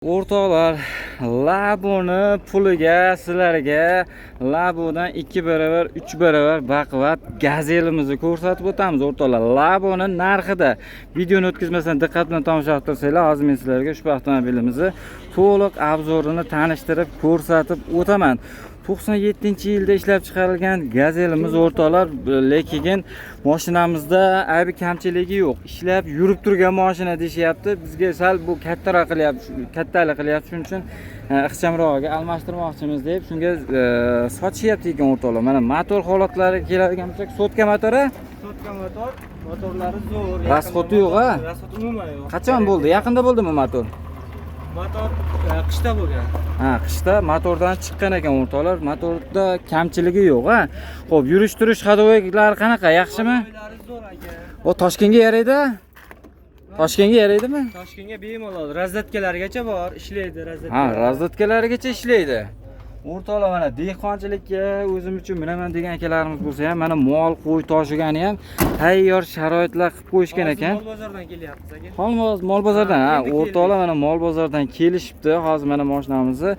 O'rtoqlar, Labo'ni puliga sizlarga Labo'dan 2 barobar, 3 barobar baquvvat gazelimizni ko'rsatib o'tamiz o'rtoqlar. Labo'ni narxida videoni o'tkazmasdan diqqat bilan tomosha qilib tursanglar, hozir men sizlarga ushbu avtomobilimizni to'liq obzorini tanishtirib ko'rsatib o'taman. 97-yilda ishlab chiqarilgan gazelimiz o'rtoqlar, lekin mashinamizda aybi kamchiligi yo'q. Ishlab yurib turgan mashina deyapti. Bizga sal bu kattaroq kattalik qilyapti. Shuning uchun ixchamrog'iga almashtirmoqchimiz deb shunga sotishyapti ekan o'rtoqlar. Mana motor holatlari keladigan bo'lsak, sotka motori. Sotka motor, motorlari zo'r. Rasxoti yo'q-a? Rasxoti umuman yo'q. Qachon bo'ldi? Yaqinda bo'ldimi motor? Motor qishda bo'lgan. Ha, qishda motordan chiqqan ekan o'rtoqlar. Motorda kamchiligi yo'q-a. Xo'p, yurish-turish hadovoylari qanaqa? Yaxshimi? Hadovoylari zo'r aka. O Toshkentga yaraydi? Toshkentga yaraydimi? Toshkentga bemalol razvedkalargacha bor, ishlaydi razvedka. Ha, razvedkalargacha ishlaydi. O'rtoqlar, mana dehqonchilikka o'zim uchun minaman degan akalarimiz bo'lsa ham, mana mol qo'y toshigani ham tayyor sharoitlar qilib qo'yishgan ekan. Mol bozordan kelyapmiz aka. Mol bozordan, ha, o'rtoqlar mana mol bozordan kelishibdi. Hozir mana mashinamizni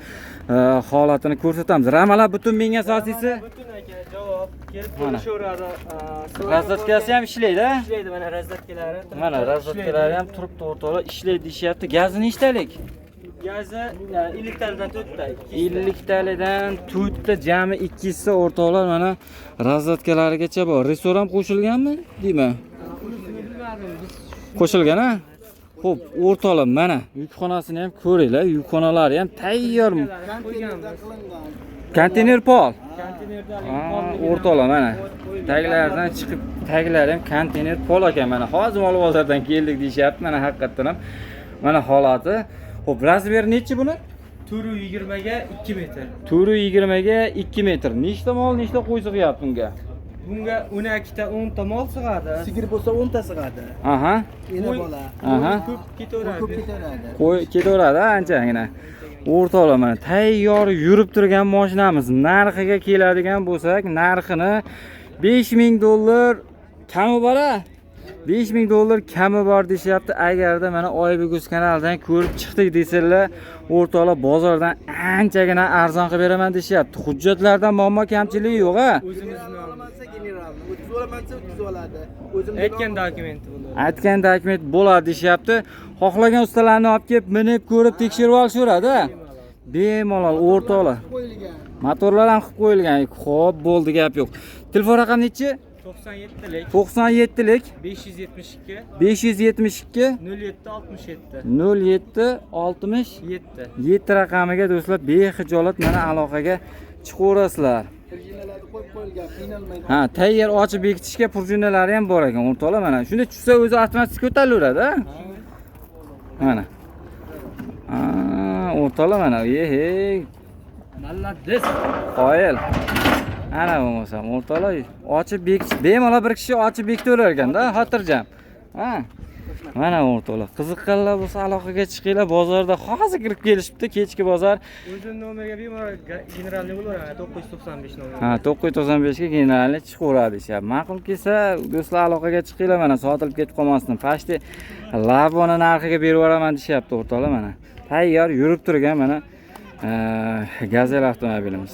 holatini ko'rsatamiz. Ramalar butun menga asosiysi. Butun aka, javob kelib ko'rishaveradi. Razvedkasi ham ishlaydi, ha? Ishlaydi mana razvedkalari. Mana razvedkalari ham turibdi o'rtoqlar, ishlaydi deyapti. Gazi nechtalik? Gazi 50 tadan 4 ta. 50 tadan 4 ta, jami 2 o'rtoqlar mana razvedkalarigacha bor. Restoran qo'shilganmi, deymi? Qo'shilgan, ha? Xo'p, o'rtoqlar, mana yukxonasini ham ko'ringlar. Yukxonalari ham tayyor. Konteyner pol. O'rtoqlar, mana taglaridan chiqib, taglari ham konteyner pol ekan. Mana hozir mol bozordan keldik deyapti. Mana haqiqatan ham mana holati. Xo'p, razmeri nechi buni? 420 ga 2 metr. 420 ga 2 metr. Nechta mol, nechta qo'y sig'yapti bunga? Bunga 12 ta 10 ta mol sig'adi. Sigir bo'lsa 10 ta sig'adi. Aha. Ena bola. Aha. Ko'p ketaveradi. Ko'p ketaveradi. Qo'y ketaveradi anchagina. O'rtoqlar, mana tayyor yurib turgan mashinamiz. Narxiga keladigan bo'lsak, narxini $5000 kami bor-a? $5000 kami bor deyapti. Agarda mana Oybeguz kanalidan ko'rib chiqdik desanglar, o'rtoqlar bozordan anchagina arzon qilib beraman deyapti. Hujjatlardan muammo kamchiligi yo'q-a? O'zimizni Olamansa generalni, o'tib olamansa o'tkazib oladi. aytgan dokumenti bo'ladi. Aytgan dokument bo'ladi deyapti. Xohlagan ustalarni olib kelib, minib, ko'rib, tekshirib olishadi. Bemalol o'rtoqlar. qo'yilgan. Motorlar ham qilib qo'yilgan. Xo'p, bo'ldi, gap yo'q. Telefon raqami nechi? 97lik 97lik 572 572 0767 0767 raqamiga do'stlar bexijolat mana aloqaga chiqaverasizlar. Prujinalarni qo'yib qo'yilgan, qiynalmaydi. Ha, tayyor ochib bekitishga prujinalari ham bor ekan o'rtoqlar. Mana shunda tushsa o'zi avtomatik ko'tarilaveradi, ha? Mana. O'rtoqlar mana, Malladis. qoyil. Ana bo'lmasam o'rtoqlar ochib bekitish bemalol bir kishi ochib bekitaverar ekanda, xotirjam. Ha. Mana o'rtoqlar, qiziqqanlar bo'lsa aloqaga chiqinglar. Bozorda hozir kirib kelishibdi, kechki bozor. O'zim nomeriga bemalol generalni bo'laveradi, 995 nomer. Ha, 995 ga generalni chiqaveradi deyapti. Ma'qul kelsa, do'stlar aloqaga chiqinglar, mana sotilib ketib qolmasdan. Pashti Laboni narxiga berib yuboraman deyapti o'rtoqlar mana. Tayyor yurib turgan mana Gazel avtomobilimiz.